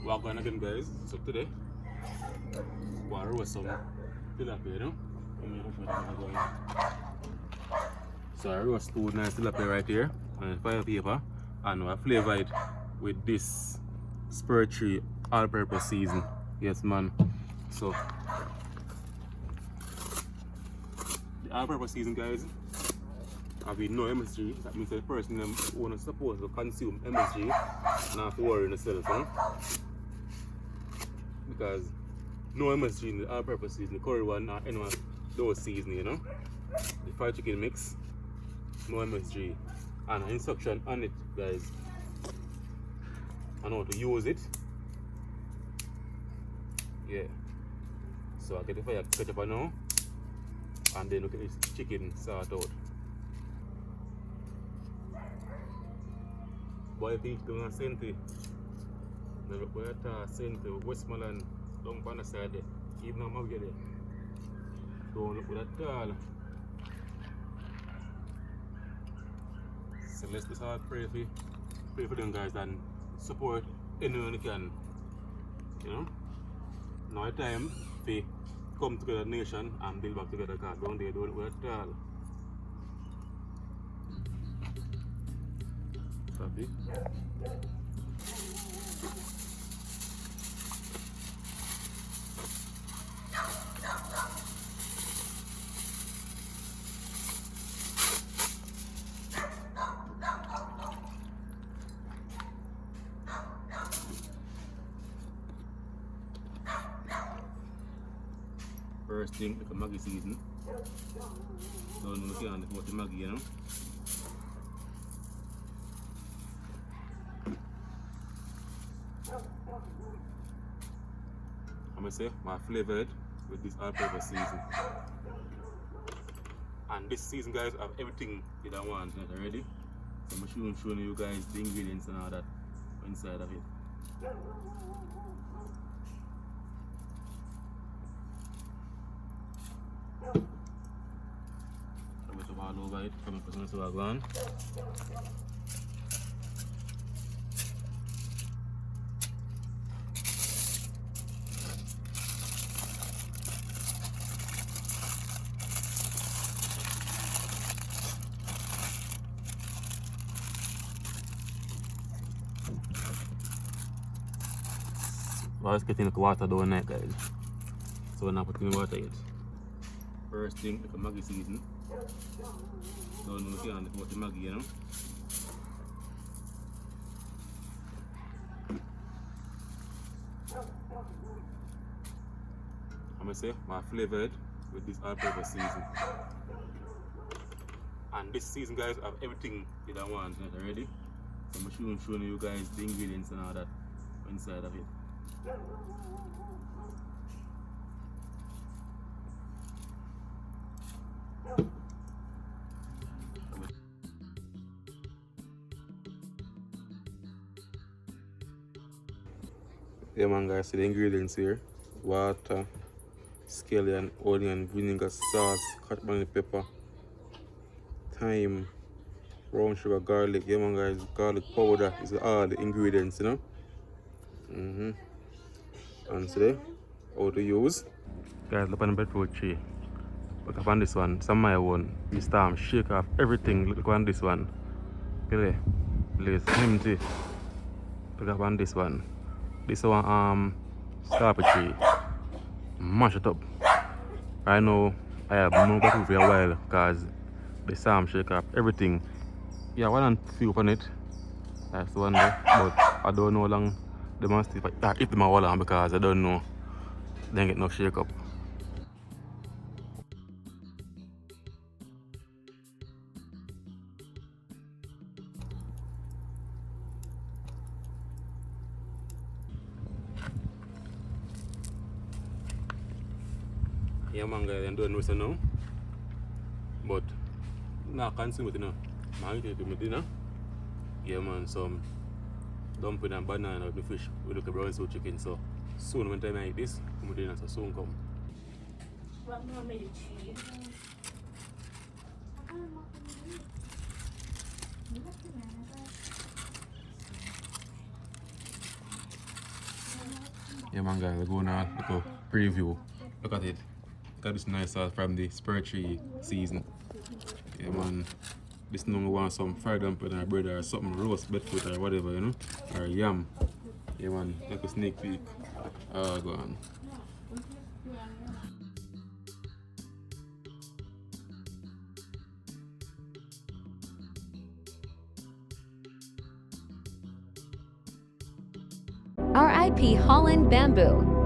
We're going again, guys. So today, we're roast some tilapia, you know? So I roast two nice tilapia right here on the fire paper, and we flavor it with this Spur tree all-purpose season. Yes, man. So the all-purpose season, guys, having no MSG, that means the person who is supposed to consume MSG not have to worry themselves, huh? Because no MSG in the all-purpose season, the curry one or any one of those seasoning, you know. The fried chicken mix, no MSG, and an instruction on it, guys. I know how to use it. Yeah. So I get the fire ketchup now, and then look at this chicken sort out. Boy, beef doing a centi. Now look where it centi, Westmoreland, down on the side there. Even though I'm there. Don't look at that all. So let's just all pray for them guys and support anyone you can. You know? Now it's time to come together nation and build back together, because down there don't look at that all. Copy. First thing, like a Maggi season. Don't look at the Maggi, you know. I'm gonna say my flavored with this all-purpose season. And this season, guys, I have everything that I want already. So I'm showing you guys the ingredients and all that inside of it. I'm going to all over it. Come on, so Gwaan. I was getting the water down there, guys. So we're not putting water yet. First thing, like a Maggi season. Don't look at the Maggi, you know. I'm gonna say my flavored with this all-purpose season. And this season, guys, I have everything that I want already. So I'm showing you guys the ingredients and all that inside of it. Yeah, man, guys, see the ingredients here: water, scallion, onion, vinegar, sauce, cut bell pepper, thyme, brown sugar, garlic. Yeah, man, guys, garlic powder is all the ingredients, you know. And today, how to use. Guys, look on the beetroot tree. Look up on this one, some of my own. We start shake off everything. Look on this one. Okay, place empty. Look up on this one. This one scarpa tree. Mash it up. Right now I have no beetroot for a while because the Sam shake off everything. Yeah, one and few on it. That's the one there. But I don't know how long they must if them all on, because I don't know. They get no shake up. Yeah, man, guys, I'm doing this now. But not consume it, you know. I'm going to do my dinner. Yeah, man, some dumpling and banana with the fish with the brown soup chicken. So soon when time I eat this, my dinner, so soon come. What more made cheese? Yeah man guys, we're going on look a preview. Look at it. Got this nice sauce from the Spur tree season. Yeah man. This number want some fried dumpling or bread or something, roast bedfoot or whatever, you know? Or yam. Yeah man, like a sneak peek. Go on. RIP Holland Bamboo.